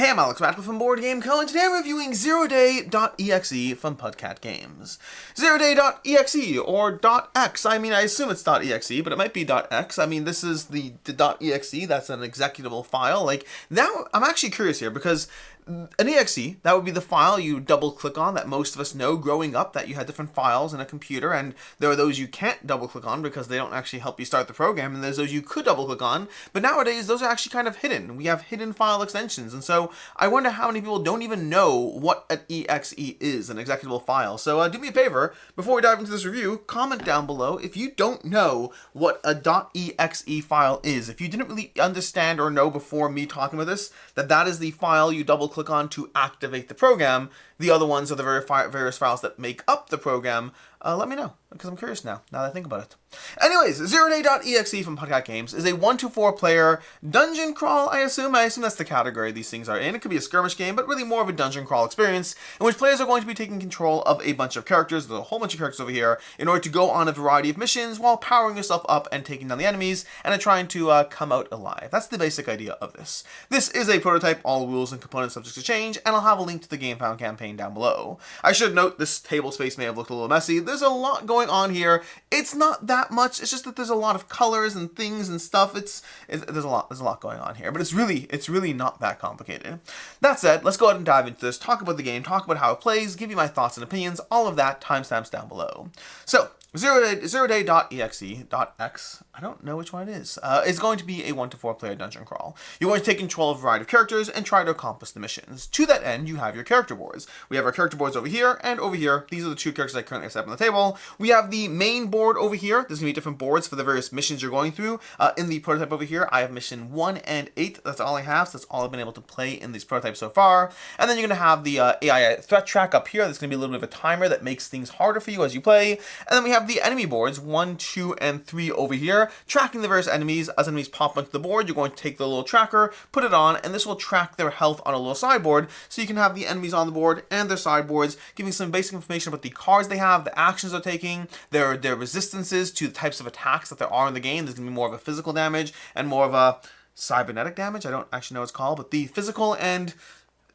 Hey, I'm Alex Radcliffe from Board Game Co, and today I'm reviewing ZeroDay.exe from Pudcat Games. ZeroDay.exe, or .x, I mean, I assume it's .exe, but it might be .x. I mean, this is the .exe, that's an executable file. Like, now, I'm actually curious here, because an exe, that would be the file you double click on that most of us know growing up, that you had different files in a computer, and there are those you can't double click on because they don't actually help you start the program, and there's those you could double click on, but nowadays those are actually kind of hidden. We have hidden file extensions, and so I wonder how many people don't even know what an exe is, an executable file. So do me a favor, before we dive into this review, comment down below if you don't know what a .exe file is. If you didn't really understand or know before me talking about this, that is the file you double click on to activate the program. The other ones are the various files that make up the program. Let me know, because I'm curious now that I think about it. Anyways, ZeroDay.exe from Pudcat Games is a 1-to-4 player dungeon crawl, I assume. I assume that's the category these things are in. It could be a skirmish game, but really more of a dungeon crawl experience, in which players are going to be taking control of a bunch of characters, there's a whole bunch of characters over here, in order to go on a variety of missions while powering yourself up and taking down the enemies, and trying to come out alive. That's the basic idea of this. This is a prototype, all rules and components subject to change, and I'll have a link to the GameFound campaign down below. I should note, this table space may have looked a little messy. There's a lot going on here. It's not that much, it's just that there's a lot of colors and things and stuff. There's a lot going on here, but it's really not that complicated. That said, let's go ahead and dive into this, talk about the game, talk about how it plays, give you my thoughts and opinions, all of that, timestamps down below. So, ZeroDay.exe.x, I don't know which one it is, going to be a 1-to-4 player dungeon crawl. You're going to take control of a variety of characters and try to accomplish the missions. To that end, you have your character boards. We have our character boards over here and over here. These are the two characters I currently have set up on the table. We have the main board over here. There's going to be different boards for the various missions you're going through. In the prototype over here, I have mission 1 and 8. That's all I have, so that's all I've been able to play in these prototypes so far. And then you're going to have the AI threat track up here. There's going to be a little bit of a timer that makes things harder for you as you play. And then we have the enemy boards, 1, 2, and 3 over here, tracking the various enemies. As enemies pop onto the board, you're going to take the little tracker, put it on, and this will track their health on a little sideboard, so you can have the enemies on the board and their sideboards, giving some basic information about the cards they have, the actions they're taking, their resistances to the types of attacks that there are in the game. There's going to be more of a physical damage and more of a cybernetic damage. I don't actually know what it's called, but the physical and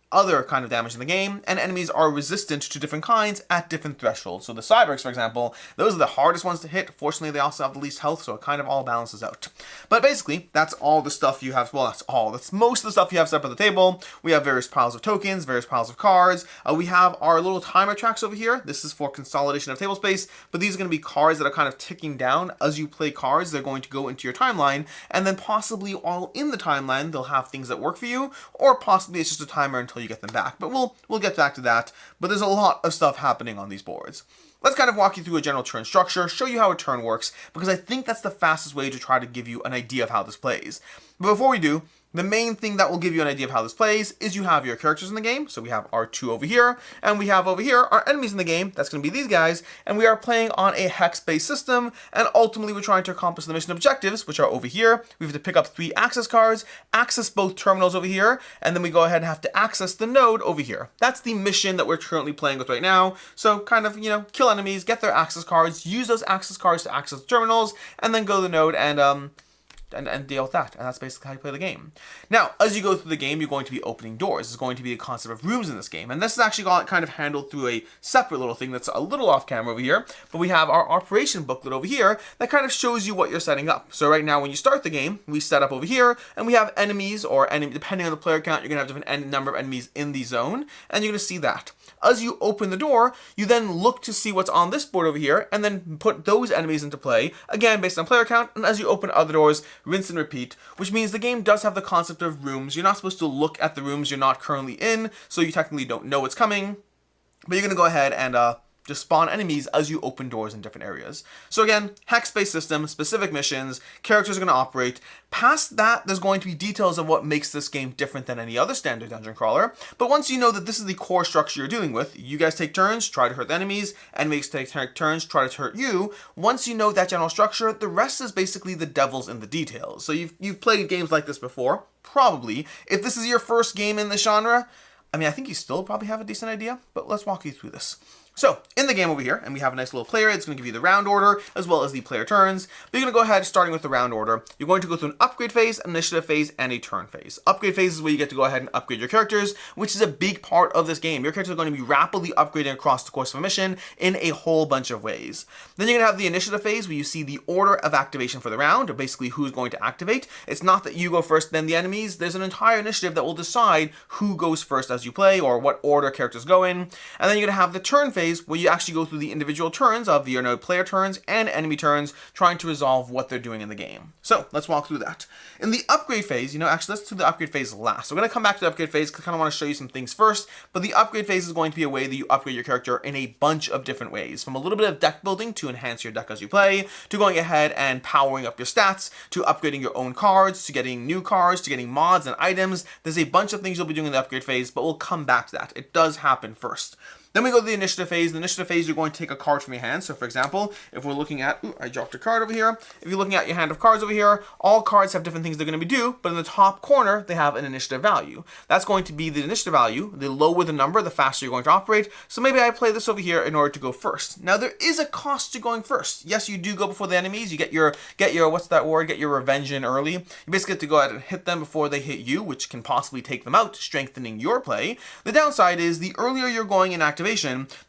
other kind of damage in the game, and enemies are resistant to different kinds at different thresholds. So the cyberks, for example, those are the hardest ones to hit. Fortunately, they also have the least health, so it kind of all balances out. But basically, that's all the stuff you have. Well, that's most of the stuff you have set up on the table. We have various piles of tokens, various piles of cards. We have our little timer tracks over here. This is for consolidation of table space, but these are going to be cards that are kind of ticking down. As you play cards, they're going to go into your timeline, and then possibly all in the timeline, they'll have things that work for you, or possibly it's just a timer until you get them back. But we'll get back to that. But there's a lot of stuff happening on these boards. Let's kind of walk you through a general turn structure, show you how a turn works, because I think that's the fastest way to try to give you an idea of how this plays. But before we do, the main thing that will give you an idea of how this plays is you have your characters in the game. So we have our 2 over here, and we have over here our enemies in the game. That's going to be these guys, and we are playing on a hex-based system, and ultimately we're trying to accomplish the mission objectives, which are over here. We have to pick up 3 access cards, access both terminals over here, and then we go ahead and have to access the node over here. That's the mission that we're currently playing with right now. So kind of, kill enemies, get their access cards, use those access cards to access the terminals, and then go to the node and deal with that. And that's basically how you play the game. Now, as you go through the game, you're going to be opening doors. There's going to be a concept of rooms in this game. And this is actually kind of handled through a separate little thing that's a little off camera over here. But we have our operation booklet over here that kind of shows you what you're setting up. So right now, when you start the game, we set up over here, and we have enemies, or depending on the player count, you're going to have different number of enemies in the zone, and you're going to see that. As you open the door, you then look to see what's on this board over here, and then put those enemies into play, again based on player count, and as you open other doors, rinse and repeat, which means the game does have the concept of rooms. You're not supposed to look at the rooms you're not currently in, so you technically don't know what's coming, but you're going to go ahead and just spawn enemies as you open doors in different areas. So again, hex-based system, specific missions, characters are going to operate. Past that, there's going to be details of what makes this game different than any other standard dungeon crawler. But once you know that this is the core structure you're dealing with, you guys take turns, try to hurt the enemies, enemies take turns, try to hurt you. Once you know that general structure, the rest is basically the devil's in the details. So you've played games like this before, probably. If this is your first game in the genre, I think you still probably have a decent idea, but let's walk you through this. So, in the game over here, and we have a nice little player, it's going to give you the round order, as well as the player turns. But you're going to go ahead, starting with the round order. You're going to go through an upgrade phase, an initiative phase, and a turn phase. Upgrade phase is where you get to go ahead and upgrade your characters, which is a big part of this game. Your characters are going to be rapidly upgrading across the course of a mission in a whole bunch of ways. Then you're going to have the initiative phase, where you see the order of activation for the round, or basically who's going to activate. It's not that you go first, then the enemies. There's an entire initiative that will decide who goes first as you play, or what order characters go in. And then you're going to have the turn phase, where you actually go through the individual turns of the player turns and enemy turns, trying to resolve what they're doing in the game. So let's walk through that. In the upgrade phase, actually let's do the upgrade phase last. So we're going to come back to the upgrade phase because I kind of want to show you some things first, but the upgrade phase is going to be a way that you upgrade your character in a bunch of different ways, from a little bit of deck building to enhance your deck as you play, to going ahead and powering up your stats, to upgrading your own cards, to getting new cards, to getting mods and items. There's a bunch of things you'll be doing in the upgrade phase, but we'll come back to that. It does happen first. Then we go to the initiative phase. The initiative phase, you're going to take a card from your hand. So for example, if we're looking at, I dropped a card over here. If you're looking at your hand of cards over here, all cards have different things they're going to do, but in the top corner, they have an initiative value. That's going to be the initiative value. The lower the number, the faster you're going to operate. So maybe I play this over here in order to go first. Now there is a cost to going first. Yes, you do go before the enemies. You get your what's that word? Get your revenge in early. You basically get to go ahead and hit them before they hit you, which can possibly take them out, strengthening your play. The downside is the earlier you're going in activation,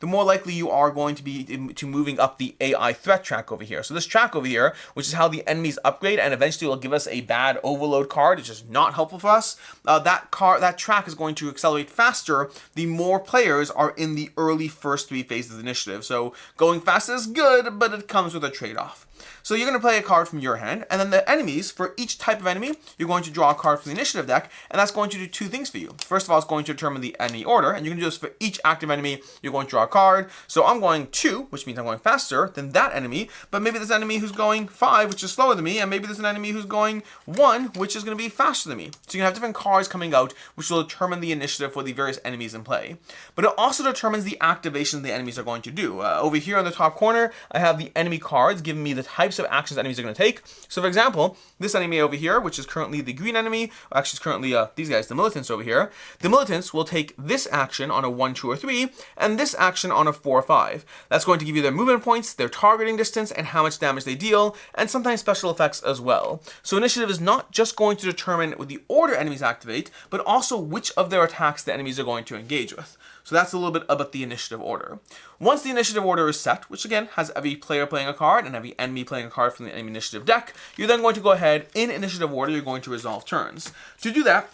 the more likely you are going to be to moving up the AI threat track over here. So this track over here, which is how the enemies upgrade and eventually will give us a bad overload card, it's just not helpful for us. That track is going to accelerate faster the more players are in the early first 3 phases of the initiative. So going fast is good, but it comes with a trade-off. So you're going to play a card from your hand, and then the enemies, for each type of enemy, you're going to draw a card from the initiative deck, and that's going to do 2 things for you. First of all, it's going to determine the enemy order, and you can do this for each active enemy. You're going to draw a card. So I'm going 2, which means I'm going faster than that enemy, but maybe there's an enemy who's going 5, which is slower than me, and maybe there's an enemy who's going 1, which is going to be faster than me. So you can have different cards coming out, which will determine the initiative for the various enemies in play. But it also determines the activations the enemies are going to do. Over here on the top corner, I have the enemy cards giving me the types of actions enemies are going to take. So for example, this enemy over here, which is currently the green enemy, actually it's currently these guys, the militants over here. The militants will take this action on a 1, 2, or 3, and this action on a 4 or 5. That's going to give you their movement points, their targeting distance, and how much damage they deal, and sometimes special effects as well. So initiative is not just going to determine what the order enemies activate, but also which of their attacks the enemies are going to engage with. So that's a little bit about the initiative order. Once the initiative order is set, which again has every player playing a card and every enemy playing a card from the enemy initiative deck, you're then going to go ahead, in initiative order, you're going to resolve turns. To do that,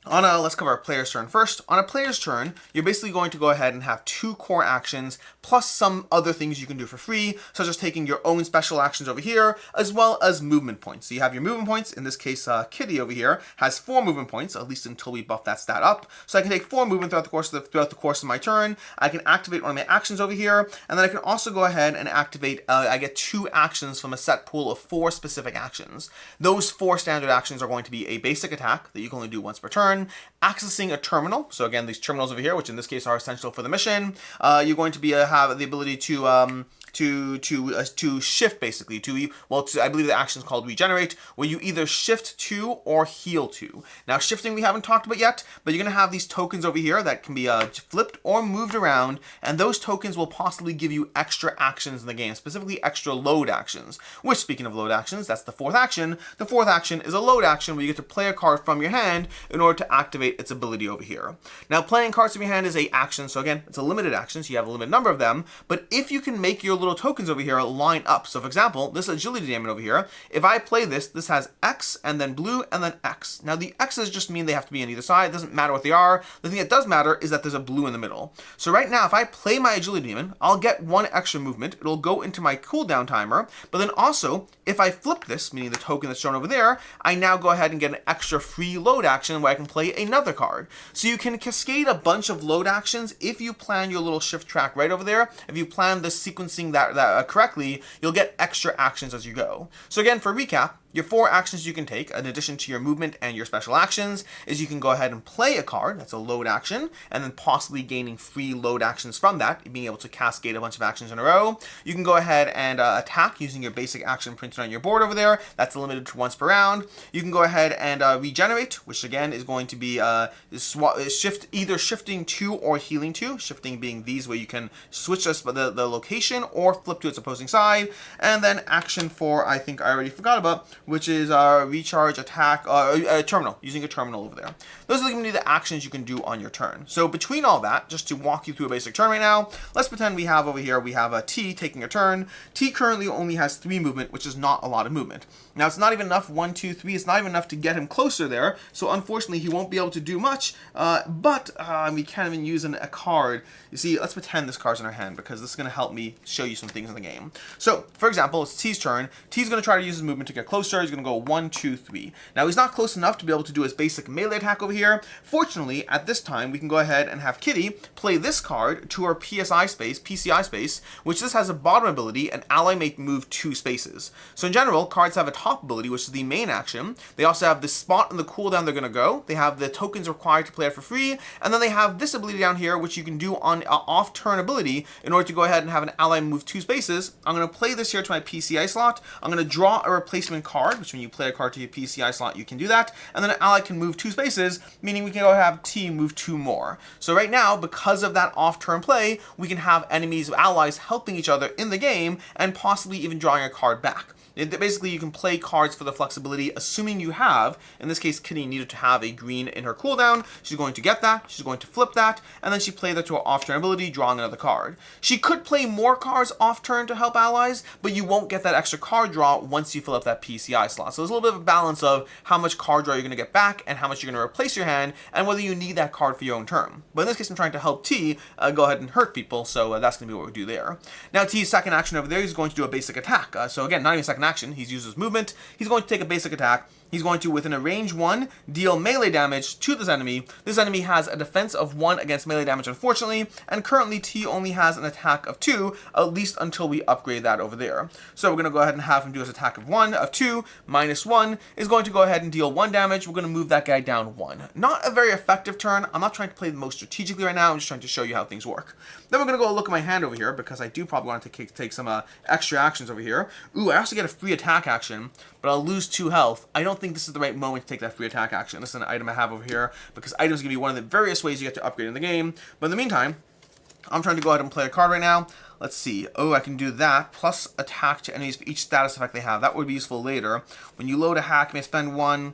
let's cover a player's turn first. On a player's turn, you're basically going to go ahead and have 2 core actions, plus some other things you can do for free, such as taking your own special actions over here, as well as movement points. So you have your movement points. In this case, Kitty over here has 4 movement points, at least until we buff that stat up. So I can take 4 movement throughout the course of my turn. I can activate one of my actions over here, and then I can also go ahead and activate, I get 2 actions from a set pool of 4 specific actions. Those 4 standard actions are going to be a basic attack that you can only do once per turn, accessing a terminal. So again, these terminals over here, which in this case are essential for the mission, you're going to be have the ability to shift, basically I believe the action is called regenerate, where you either shift to or heal to. Now shifting we haven't talked about yet, but you're going to have these tokens over here that can be flipped or moved around, and those tokens will possibly give you extra actions in the game, specifically extra load actions, which, speaking of load actions, that's the 4th action. The 4th action is a load action where you get to play a card from your hand in order to activate its ability over here. Now playing cards from your hand is a action, so again, it's a limited action, so you have a limited number of them, but if you can make your little tokens over here line up, so for example, this agility diamond over here, if I play this has X and then blue and then X. Now the X's just mean they have to be on either side. It doesn't matter what they are. The thing that does matter is that there's a blue in the middle. So right now, if I play my agility demon, I'll get 1 extra movement. It'll go into my cooldown timer, but then also, if I flip this, meaning the token that's shown over there, I now go ahead and get an extra free load action where I can play another card. So you can cascade a bunch of load actions if you plan your little shift track right over there. If you plan the sequencing that correctly, you'll get extra actions as you go. So again, for recap, Your 4 actions you can take, in addition to your movement and your special actions, is you can go ahead and play a card, that's a load action, and then possibly gaining free load actions from that, being able to cascade a bunch of actions in a row. You can go ahead and attack using your basic action printed on your board over there, that's limited to once per round. You can go ahead and regenerate, which again is going to be either shifting to or healing to, shifting being these where you can switch the location or flip to its opposing side, and then action 4, I think I already forgot about, which is recharge, attack, terminal, using a terminal over there. Those are going to be the actions you can do on your turn. So between all that, just to walk you through a basic turn right now, let's pretend we have over here, we have a T taking a turn. T currently only has 3 movement, which is not a lot of movement. Now it's not even enough, 1, 2, 3, it's not even enough to get him closer there, so unfortunately he won't be able to do much, but we can't even use a card. You see, let's pretend this card's in our hand, because this is going to help me show you some things in the game. So, for example, it's T's turn. T's going to try to use his movement to get closer. He's going to go 1, 2, 3. Now he's not close enough to be able to do his basic melee attack over here. Fortunately, at this time, we can go ahead and have Kitty play this card to our PCI space, which this has a bottom ability, an ally may move 2 spaces. So in general, cards have a top ability, which is the main action. They also have the spot and the cooldown they're going to go. They have the tokens required to play it for free, and then they have this ability down here, which you can do on off-turn ability in order to go ahead and have an ally move 2 spaces. I'm going to play this here to my PCI slot. I'm going to draw a replacement card, which when you play a card to your PCI slot, you can do that, and then an ally can move 2 spaces, meaning we can go have T move 2 more. So right now, because of that off-turn play, we can have enemies, allies helping each other in the game, and possibly even drawing a card back. Basically, you can play cards for the flexibility, assuming you have, in this case, Kitty needed to have a green in her cooldown. She's going to get that, she's going to flip that, and then she played that to her off-turn ability, drawing another card. She could play more cards off-turn to help allies, but you won't get that extra card draw once you fill up that PCI slot. So there's a little bit of a balance of how much card draw you're going to get back and how much you're going to replace your hand, and whether you need that card for your own turn. But in this case, I'm trying to help T go ahead and hurt people, so that's going to be what we do there. Now, T's second action over there, he's going to do a basic attack. So again, not even second action, he's used his movement. He's going to take a basic attack. He's going to, within a range 1, deal melee damage to this enemy. This enemy has a defense of 1 against melee damage, unfortunately, and currently T only has an attack of 2, at least until we upgrade that over there. So we're going to go ahead and have him do his attack of 2, minus 1, is going to go ahead and deal 1 damage. We're going to move that guy down 1. Not a very effective turn. I'm not trying to play the most strategically right now. I'm just trying to show you how things work. Then we're going to go look at my hand over here, because I do probably want to take some extra actions over here. Ooh, I also get a free attack action, but I'll lose 2 health. I don't think this is the right moment to take that free attack action. This is an item I have over here, because items can be one of the various ways you get to upgrade in the game. But in the meantime, I'm trying to go ahead and play a card right now. Let's see. Oh, I can do that, plus attack to enemies for each status effect they have. That would be useful later. When you load a hack, you may spend 1.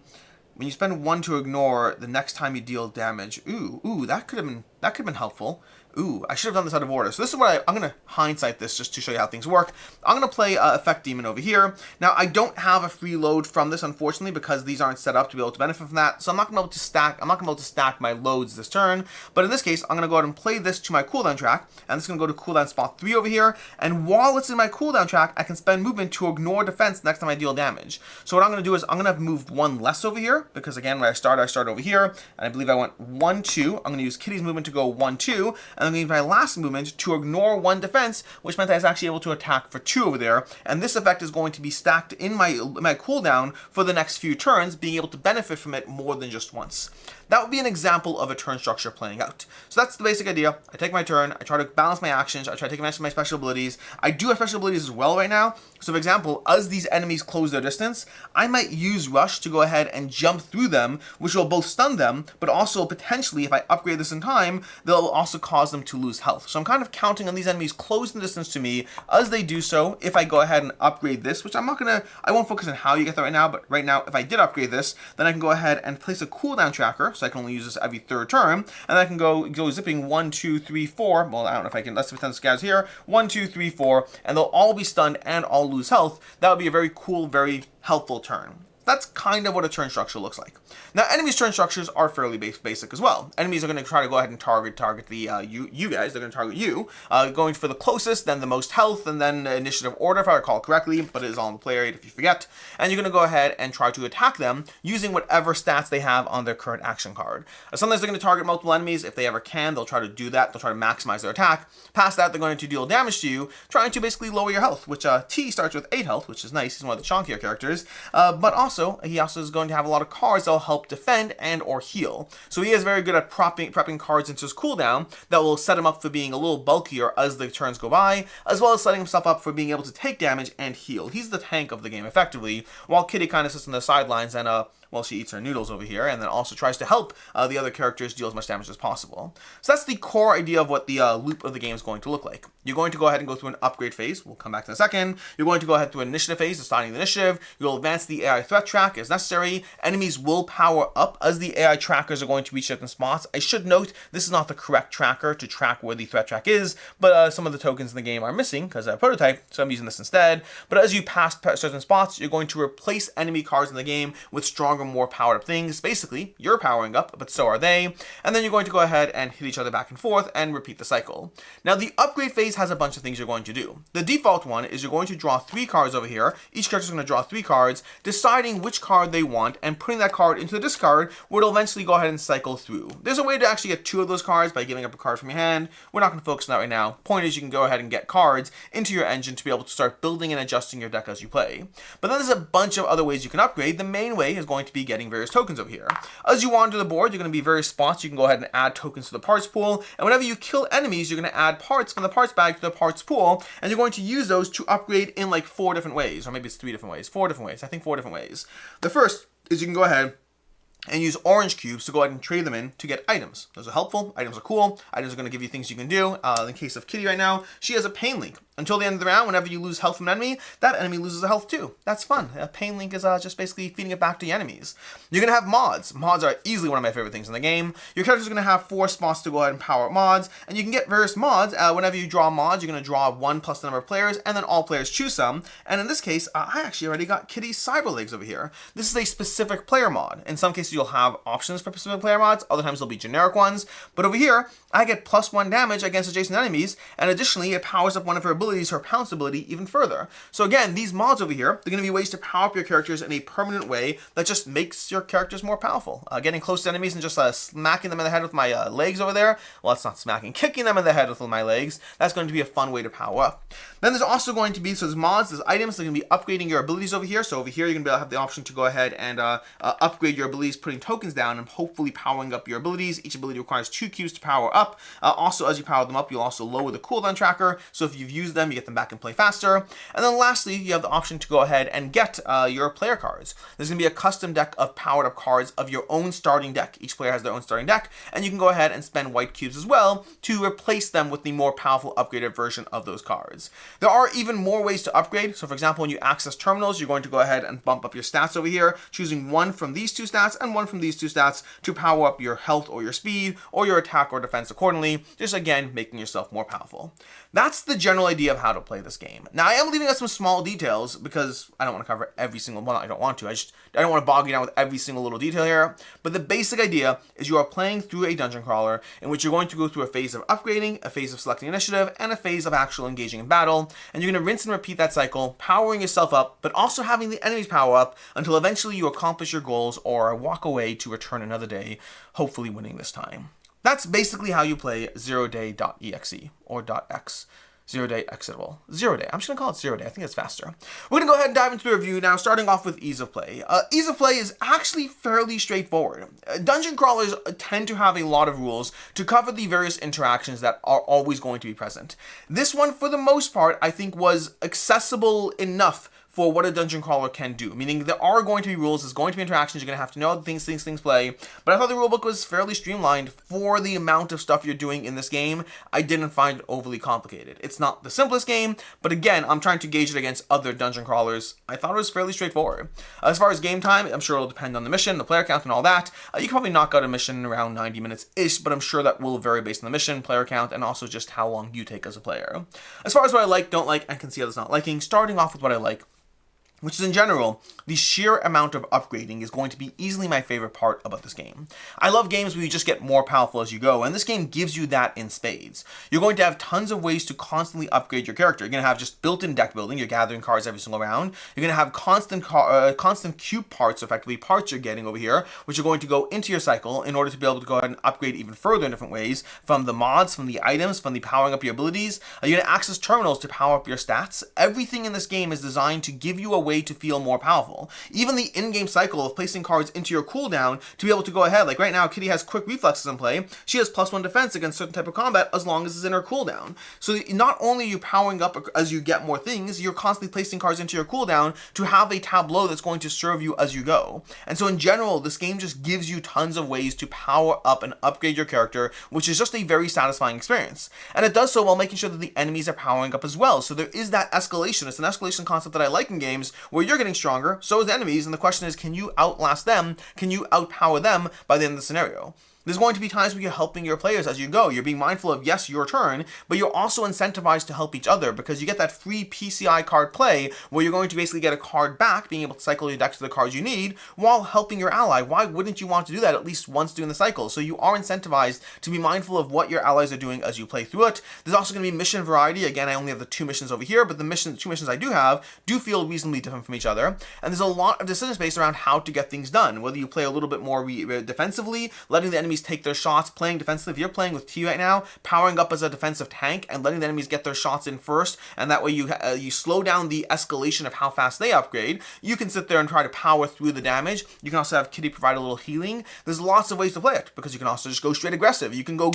When you spend 1 to ignore the next time you deal damage. Ooh, that could have been helpful. Ooh, I should have done this out of order. So this is what I'm going to hindsight this just to show you how things work. I'm going to play Effect Demon over here. Now, I don't have a free load from this, unfortunately, because these aren't set up to be able to benefit from that. So I'm not going to be able to stack my loads this turn. But in this case, I'm going to go ahead and play this to my cooldown track. And this is going to go to cooldown spot 3 over here. And while it's in my cooldown track, I can spend movement to ignore defense next time I deal damage. So what I'm going to do is I'm going to move 1 less over here, because again, when I start over here. And I believe I went 1, 2. I'm going to use Kitty's movement to go 1, 2. And I'm going to use my last movement to ignore 1 defense, which meant I was actually able to attack for 2 over there. And this effect is going to be stacked in my cooldown for the next few turns, being able to benefit from it more than just once. That would be an example of a turn structure playing out. So that's the basic idea. I take my turn, I try to balance my actions, I try to take advantage of my special abilities. I do have special abilities as well right now. So for example, as these enemies close their distance, I might use Rush to go ahead and jump through them, which will both stun them, but also potentially, if I upgrade this in time, they'll also cause them to lose health. So I'm kind of counting on these enemies closing the distance to me. As they do so, if I go ahead and upgrade this, which I won't focus on how you get that right now, but right now, if I did upgrade this, then I can go ahead and place a cooldown tracker, so I can only use this every 3rd turn, and I can go zipping 1, 2, 3, 4. Well, I don't know if I can. Let's pretend this guy's here. 1, 2, 3, 4, and they'll all be stunned and all lose health. That would be a very cool, very helpful turn. That's kind of what a turn structure looks like. Now, enemies' turn structures are fairly basic as well. Enemies are going to try to go ahead and target the you guys. They're going to target you, going for the closest, then the most health, and then initiative order, if I recall correctly, but it is all in the player aid if you forget. And you're going to go ahead and try to attack them using whatever stats they have on their current action card. Sometimes they're going to target multiple enemies. If they ever can, they'll try to do that. They'll try to maximize their attack. Past that, they're going to deal damage to you, trying to basically lower your health, which T starts with 8 health, which is nice. He's one of the chunkier characters, but he also is going to have a lot of cards that will help defend and or heal. So he is very good at prepping cards into his cooldown that will set him up for being a little bulkier as the turns go by, as well as setting himself up for being able to take damage and heal. He's the tank of the game effectively, while Kitty kind of sits on the sidelines and she eats her noodles over here, and then also tries to help the other characters deal as much damage as possible. So that's the core idea of what the loop of the game is going to look like. You're going to go ahead and go through an upgrade phase. We'll come back to in a second. You're going to go ahead through an initiative phase, deciding the initiative. You'll advance the AI threat track as necessary. Enemies will power up as the AI trackers are going to reach certain spots. I should note, this is not the correct tracker to track where the threat track is, but some of the tokens in the game are missing because I prototype, so I'm using this instead. But as you pass certain spots, you're going to replace enemy cards in the game with stronger, more powered up things. Basically, you're powering up, but so are they. And then you're going to go ahead and hit each other back and forth and repeat the cycle. Now, the upgrade phase has a bunch of things you're going to do. The default one is you're going to draw 3 cards over here. Each character is going to draw 3 cards, deciding which card they want and putting that card into the discard, where it'll eventually go ahead and cycle through. There's a way to actually get 2 of those cards by giving up a card from your hand. We're not going to focus on that right now. Point is, you can go ahead and get cards into your engine to be able to start building and adjusting your deck as you play. But then there's a bunch of other ways you can upgrade. The main way is going to be getting various tokens over here. As you wander the board, you're going to be various spots. You can go ahead and add tokens to the parts pool, and whenever you kill enemies, you're going to add parts from the parts bag to the parts pool, and you're going to use those to upgrade in like 4 different ways, or maybe it's 3 different ways, 4 different ways. I think 4 different ways. The first is you can go ahead and use orange cubes to go ahead and trade them in to get items. Those are helpful. Items are cool. Items are going to give you things you can do. In the case of Kitty right now, she has a pain link. Until the end of the round, whenever you lose health from an enemy, that enemy loses a health too. That's fun. A pain link is just basically feeding it back to the enemies. You're going to have mods. Mods are easily one of my favorite things in the game. Your character is going to have 4 spots to go ahead and power up mods, and you can get various mods. Whenever you draw mods, you're going to draw 1 plus the number of players, and then all players choose some. And in this case, I actually already got Kitty's cyber legs over here. This is a specific player mod. In some cases, you'll have options for specific player mods. Other times, they'll be generic ones. But over here, I get +1 damage against adjacent enemies, and additionally, it powers up one of her abilities, her pounce ability, even further. So again, these mods over here, they're going to be ways to power up your characters in a permanent way that just makes your characters more powerful. Getting close to enemies and just smacking them in the head with my legs over there, well, that's not smacking, kicking them in the head with my legs, that's going to be a fun way to power up. Then there's also going to be, so there's mods, there's items, they're going to be upgrading your abilities over here. So over here, you're going to be able to have the option to go ahead and upgrade your abilities, putting tokens down and hopefully powering up your abilities. Each ability requires 2 cubes to power up. Also, as you power them up, you'll also lower the cooldown tracker. So if you've used them, you get them back in play faster. And then lastly, you have the option to go ahead and get your player cards. There's going to be a custom deck of powered up cards of your own starting deck. Each player has their own starting deck, and you can go ahead and spend white cubes as well to replace them with the more powerful upgraded version of those cards. There are even more ways to upgrade. So for example, when you access terminals, you're going to go ahead and bump up your stats over here, choosing 1 from these 2 stats and 1 from these 2 stats to power up your health or your speed or your attack or defense accordingly, just again making yourself more powerful. That's the general idea of how to play this game. Now, I am leaving out some small details because I don't want to cover every single one. I don't want to. I don't want to bog you down with every single little detail here. But the basic idea is you are playing through a dungeon crawler in which you're going to go through a phase of upgrading, a phase of selecting initiative, and a phase of actual engaging in battle. And you're going to rinse and repeat that cycle, powering yourself up, but also having the enemies power up until eventually you accomplish your goals or walk away to return another day, hopefully winning this time. That's basically how you play ZeroDay.exe or .x. ZeroDay exitable. ZeroDay. I'm just going to call it ZeroDay. I think it's faster. We're going to go ahead and dive into the review now, starting off with ease of play. Ease of play is actually fairly straightforward. Dungeon crawlers tend to have a lot of rules to cover the various interactions that are always going to be present. This one, for the most part, I think was accessible enough for what a dungeon crawler can do. Meaning there are going to be rules, there's going to be interactions, you're going to have to know how things play. But I thought the rulebook was fairly streamlined for the amount of stuff you're doing in this game. I didn't find it overly complicated. It's not the simplest game, but again, I'm trying to gauge it against other dungeon crawlers. I thought it was fairly straightforward. As far as game time, I'm sure it'll depend on the mission, the player count, and all that. You can probably knock out a mission in around 90 minutes-ish, but I'm sure that will vary based on the mission, player count, and also just how long you take as a player. As far as what I like, don't like, and can see others not liking, starting off with what I like. which is in general, the sheer amount of upgrading is going to be easily my favorite part about this game. I love games where you just get more powerful as you go, and this game gives you that in spades. You're going to have tons of ways to constantly upgrade your character. You're going to have just built-in deck building, you're gathering cards every single round. You're going to have constant cube parts, effectively parts you're getting over here, which are going to go into your cycle in order to be able to go ahead and upgrade even further in different ways, from the mods, from the items, from the powering up your abilities. You're going to access terminals to power up your stats. Everything in this game is designed to give you a way to feel more powerful. Even the in-game cycle of placing cards into your cooldown to be able to go ahead, like right now Kitty has quick reflexes in play, she has +1 defense against certain type of combat as long as it's in her cooldown. So not only are you powering up as you get more things, you're constantly placing cards into your cooldown to have a tableau that's going to serve you as you go. And so in general, this game just gives you tons of ways to power up and upgrade your character, which is just a very satisfying experience. And it does so while making sure that the enemies are powering up as well. So there is that escalation. It's an escalation concept that I like in games where you're getting stronger, so is the enemies, and the question is, can you outlast them? Can you outpower them by the end of the scenario? There's going to be times where you're helping your players as you go. You're being mindful of, yes, your turn, but you're also incentivized to help each other because you get that free PCI card play where you're going to basically get a card back, being able to cycle your decks to the cards you need while helping your ally. Why wouldn't you want to do that at least once during the cycle? So you are incentivized to be mindful of what your allies are doing as you play through it. There's also going to be mission variety. Again, I only have the 2 missions over here, but the two missions I do have do feel reasonably different from each other. And there's a lot of decision space around how to get things done, whether you play a little bit more defensively, letting the enemies take their shots, playing defensively. If you're playing with T right now, powering up as a defensive tank and letting the enemies get their shots in first, and that way you slow down the escalation of how fast they upgrade. You can sit there and try to power through the damage. You can also have Kitty provide a little healing. There's lots of ways to play it because you can also just go straight aggressive. You can go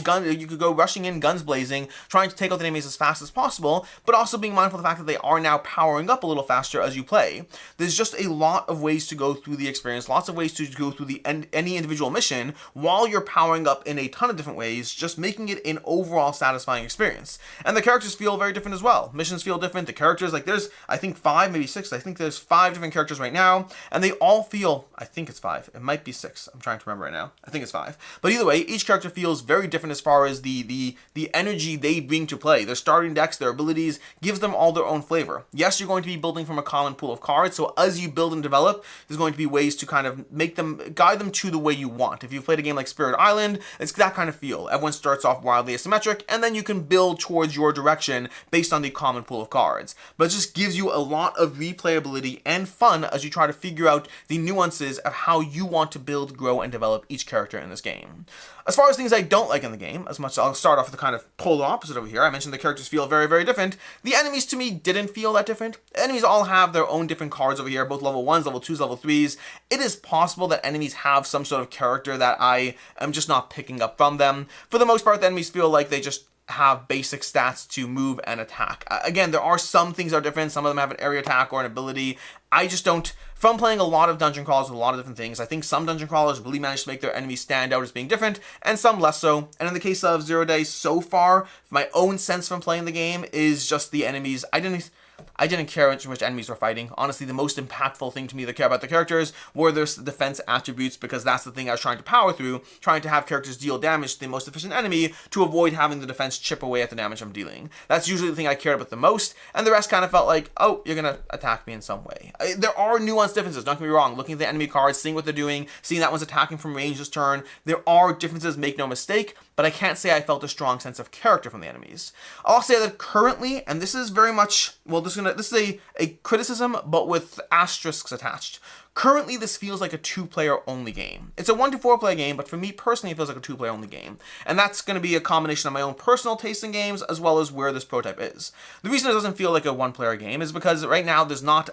rushing in, guns blazing, trying to take out the enemies as fast as possible, but also being mindful of the fact that they are now powering up a little faster as you play. There's just a lot of ways to go through the experience, lots of ways to go through any individual mission while you're powering up in a ton of different ways, just making it an overall satisfying experience. And the characters feel very different as well. Missions feel different. The characters, like there's, I think 5, maybe 6. I think there's 5 different characters right now, and they all feel, I think it's 5. It might be 6. I'm trying to remember right now. I think it's 5. But either way, each character feels very different as far as the energy they bring to play. Their starting decks, their abilities, gives them all their own flavor. Yes, you're going to be building from a common pool of cards, so as you build and develop, there's going to be ways to kind of guide them to the way you want. If you've played a game like Spirit Island, it's that kind of feel. Everyone starts off wildly asymmetric, and then you can build towards your direction based on the common pool of cards. But it just gives you a lot of replayability and fun as you try to figure out the nuances of how you want to build, grow, and develop each character in this game. As far as things I don't like in the game, as much as I'll start off with the kind of polar opposite over here. I mentioned the characters feel very, very different. The enemies to me didn't feel that different. Enemies all have their own different cards over here, both level 1s, level 2s, level 3s. It is possible that enemies have some sort of character that I am just not picking up from them. For the most part, the enemies feel like they just have basic stats to move and attack. Again, there are some things that are different. Some of them have an area attack or an ability. I just don't, from playing a lot of dungeon crawlers with a lot of different things, I think some dungeon crawlers really manage to make their enemies stand out as being different, and some less so. And in the case of Zero Day, so far, my own sense from playing the game is just the enemies. I didn't care which enemies were fighting. Honestly, the most impactful thing to me to care about the characters were their defense attributes, because that's the thing I was trying to power through, trying to have characters deal damage to the most efficient enemy to avoid having the defense chip away at the damage I'm dealing. That's usually the thing I cared about the most, and the rest kind of felt like, oh, you're gonna attack me in some way. There are nuanced differences, don't get me wrong. Looking at the enemy cards, seeing what they're doing, seeing that one's attacking from range this turn, there are differences, make no mistake, but I can't say I felt a strong sense of character from the enemies. I'll say that currently, and this is very much, well, this is a criticism, but with asterisks attached. Currently, this feels like a 2-player only game. It's a 1 to 4 player game, but for me personally, it feels like a 2-player only game. And that's going to be a combination of my own personal taste in games, as well as where this prototype is. The reason it doesn't feel like a 1-player game is because right now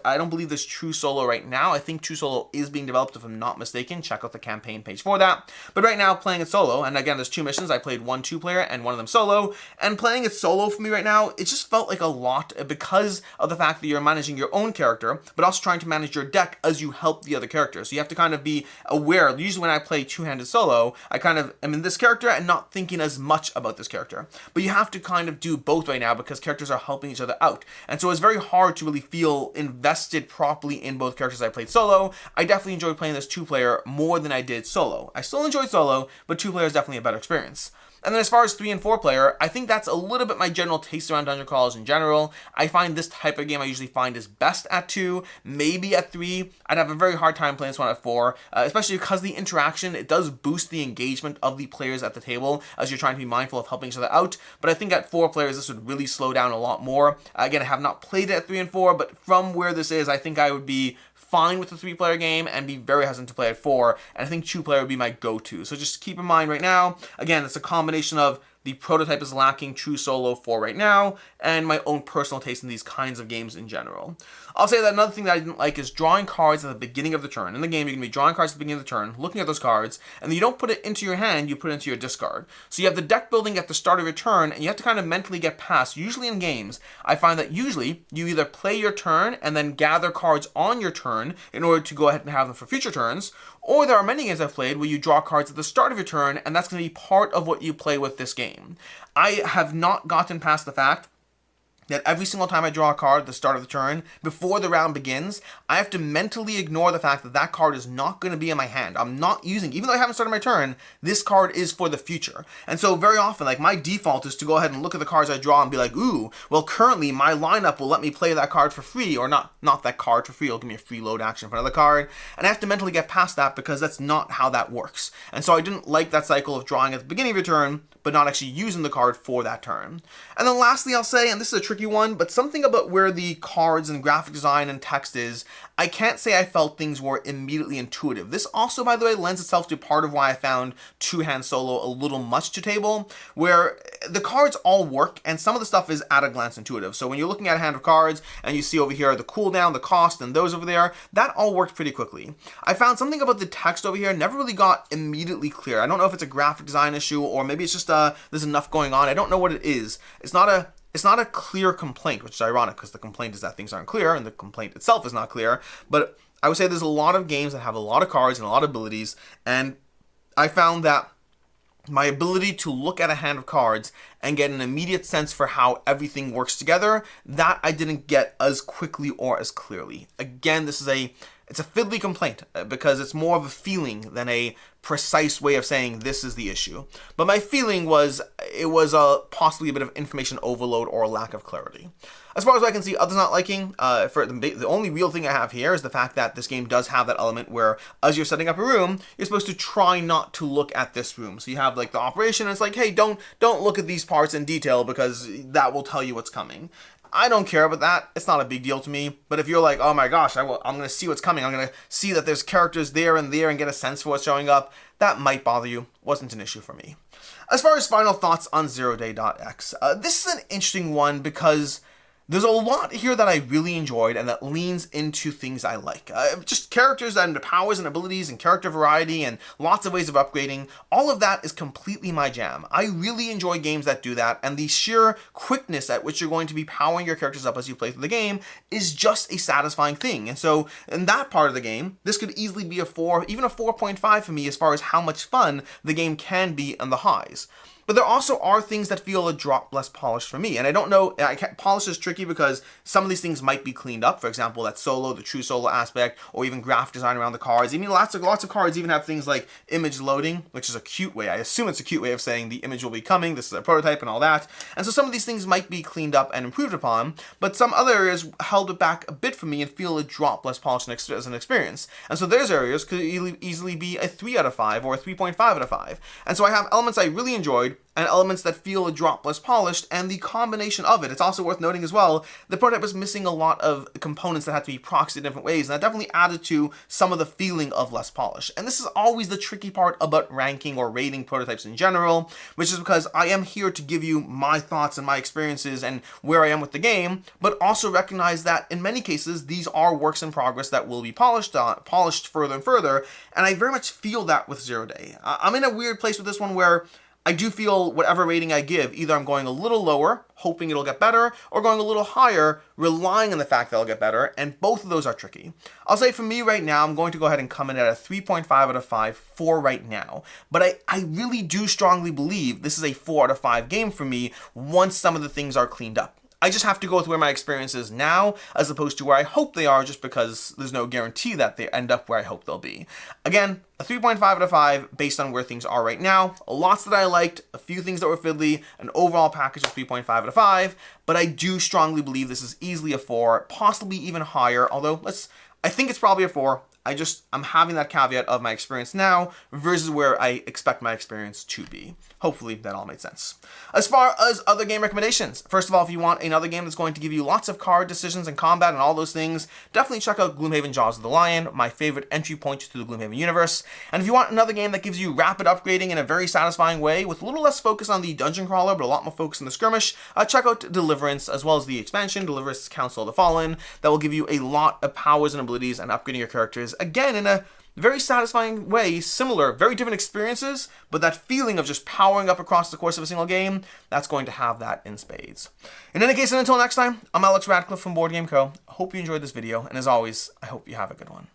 I don't believe there's true solo right now. I think true solo is being developed, if I'm not mistaken. Check out the campaign page for that. But right now, playing it solo, and again, there's 2 missions. I played 1 2-player and one of them solo. And playing it solo for me right now, it just felt like a lot because of the fact that you're managing your own character, but also trying to manage your deck as you help the other characters. So you have to kind of be aware. Usually when I play 2-handed solo, I kind of am in this character and not thinking as much about this character. But you have to kind of do both right now because characters are helping each other out. And so it's very hard to really feel invested properly in both characters I played solo. I definitely enjoyed playing this 2-player more than I did solo. I still enjoyed solo, but 2-player is definitely a better experience. And then as far as 3 and 4 player, I think that's a little bit my general taste around dungeon crawlers in general. I find this type of game I usually find is best at 2, maybe at 3. I'd have a very hard time playing this one at 4, especially because the interaction, it does boost the engagement of the players at the table as you're trying to be mindful of helping each other out. But I think at 4 players, this would really slow down a lot more. Again, I have not played it at 3 and 4, but from where this is, I think I would be fine with the 3-player game and be very hesitant to play at 4, and I think 2-player would be my go-to. So just keep in mind right now, again, it's a combination of the prototype is lacking true solo for right now, and my own personal taste in these kinds of games in general. I'll say that another thing that I didn't like is drawing cards at the beginning of the turn. In the game, you're going to be drawing cards at the beginning of the turn, looking at those cards, and then you don't put it into your hand, you put it into your discard. So you have the deck building at the start of your turn, and you have to kind of mentally get past. Usually in games, I find that usually you either play your turn and then gather cards on your turn in order to go ahead and have them for future turns, or there are many games I've played where you draw cards at the start of your turn, and that's going to be part of what you play with this game. I have not gotten past the fact that every single time I draw a card at the start of the turn, before the round begins, I have to mentally ignore the fact that that card is not going to be in my hand. I'm not using, even though I haven't started my turn, this card is for the future. And so very often, like, my default is to go ahead and look at the cards I draw and be like, ooh, well, currently my lineup will let me play that card for free, or not that card for free, it'll give me a free load action for another card. And I have to mentally get past that because that's not how that works. And so I didn't like that cycle of drawing at the beginning of your turn, but not actually using the card for that turn. And then lastly, I'll say, and this is a tricky one, but something about where the cards and graphic design and text is, I can't say I felt things were immediately intuitive. This also, by the way, lends itself to part of why I found two-hand solo a little much to table, where the cards all work, and some of the stuff is at a glance intuitive. So when you're looking at a hand of cards, and you see over here the cooldown, the cost, and those over there, that all worked pretty quickly. I found something about the text over here never really got immediately clear. I don't know if it's a graphic design issue, or maybe it's just there's enough going on. I don't know what it is. It's not a clear complaint, which is ironic because the complaint is that things aren't clear and the complaint itself is not clear. But I would say there's a lot of games that have a lot of cards and a lot of abilities, and I found that my ability to look at a hand of cards and get an immediate sense for how everything works together, that I didn't get as quickly or as clearly. Again, it's a fiddly complaint because it's more of a feeling than a precise way of saying this is the issue. But my feeling was it was possibly a bit of information overload or a lack of clarity. As far as I can see, others not liking, for the only real thing I have here is the fact that this game does have that element where as you're setting up a room, you're supposed to try not to look at this room. So you have like the operation, and it's like, hey, don't look at these parts in detail because that will tell you what's coming. I don't care about that. It's not a big deal to me. But if you're like, oh my gosh, I'm going to see what's coming. I'm going to see that there's characters there and get a sense for what's showing up. That might bother you. Wasn't an issue for me. As far as final thoughts on ZeroDay.exe, this is an interesting one because there's a lot here that I really enjoyed and that leans into things I like. Just characters and powers and abilities and character variety and lots of ways of upgrading. All of that is completely my jam. I really enjoy games that do that, and the sheer quickness at which you're going to be powering your characters up as you play through the game is just a satisfying thing. And so in that part of the game, this could easily be a 4, even a 4.5 for me as far as how much fun the game can be on the highs. But there also are things that feel a drop less polished for me. And I don't know, polish is tricky because some of these things might be cleaned up. For example, that solo, the true solo aspect, or even graphic design around the cards. I mean, lots of cards even have things like image loading, which is a cute way. I assume it's a cute way of saying the image will be coming, this is a prototype and all that. And so some of these things might be cleaned up and improved upon, but some other areas held it back a bit for me and feel a drop less polished as an experience. And so there's areas could easily be a 3 out of 5 or a 3.5 out of 5. And so I have elements I really enjoyed, and elements that feel a drop less polished, and the combination of it. It's also worth noting as well, the prototype was missing a lot of components that had to be proxied in different ways, and that definitely added to some of the feeling of less polish. And this is always the tricky part about ranking or rating prototypes in general, which is because I am here to give you my thoughts and my experiences and where I am with the game, but also recognize that in many cases, these are works in progress that will be polished further and further, and I very much feel that with ZeroDay. I'm in a weird place with this one where I do feel whatever rating I give, either I'm going a little lower, hoping it'll get better, or going a little higher, relying on the fact that it'll get better, and both of those are tricky. I'll say for me right now, I'm going to go ahead and come in at a 3.5 out of 5 for right now. But I really do strongly believe this is a 4 out of 5 game for me once some of the things are cleaned up. I just have to go with where my experience is now, as opposed to where I hope they are, just because there's no guarantee that they end up where I hope they'll be. Again, a 3.5 out of 5 based on where things are right now. Lots that I liked, a few things that were fiddly, an overall package of 3.5 out of 5, but I do strongly believe this is easily a 4, possibly even higher, although I think it's probably a 4. I'm having that caveat of my experience now versus where I expect my experience to be. Hopefully that all made sense. As far as other game recommendations, first of all, if you want another game that's going to give you lots of card decisions and combat and all those things, definitely check out Gloomhaven Jaws of the Lion, my favorite entry point to the Gloomhaven universe. And if you want another game that gives you rapid upgrading in a very satisfying way, with a little less focus on the dungeon crawler, but a lot more focus on the skirmish, check out Deliverance, as well as the expansion, Deliverance Council of the Fallen, that will give you a lot of powers and abilities and upgrading your characters, again, in a very satisfying way, similar, very different experiences, but that feeling of just powering up across the course of a single game, that's going to have that in spades. In any case, and until next time, I'm Alex Radcliffe from Board Game Co. Hope you enjoyed this video, and as always, I hope you have a good one.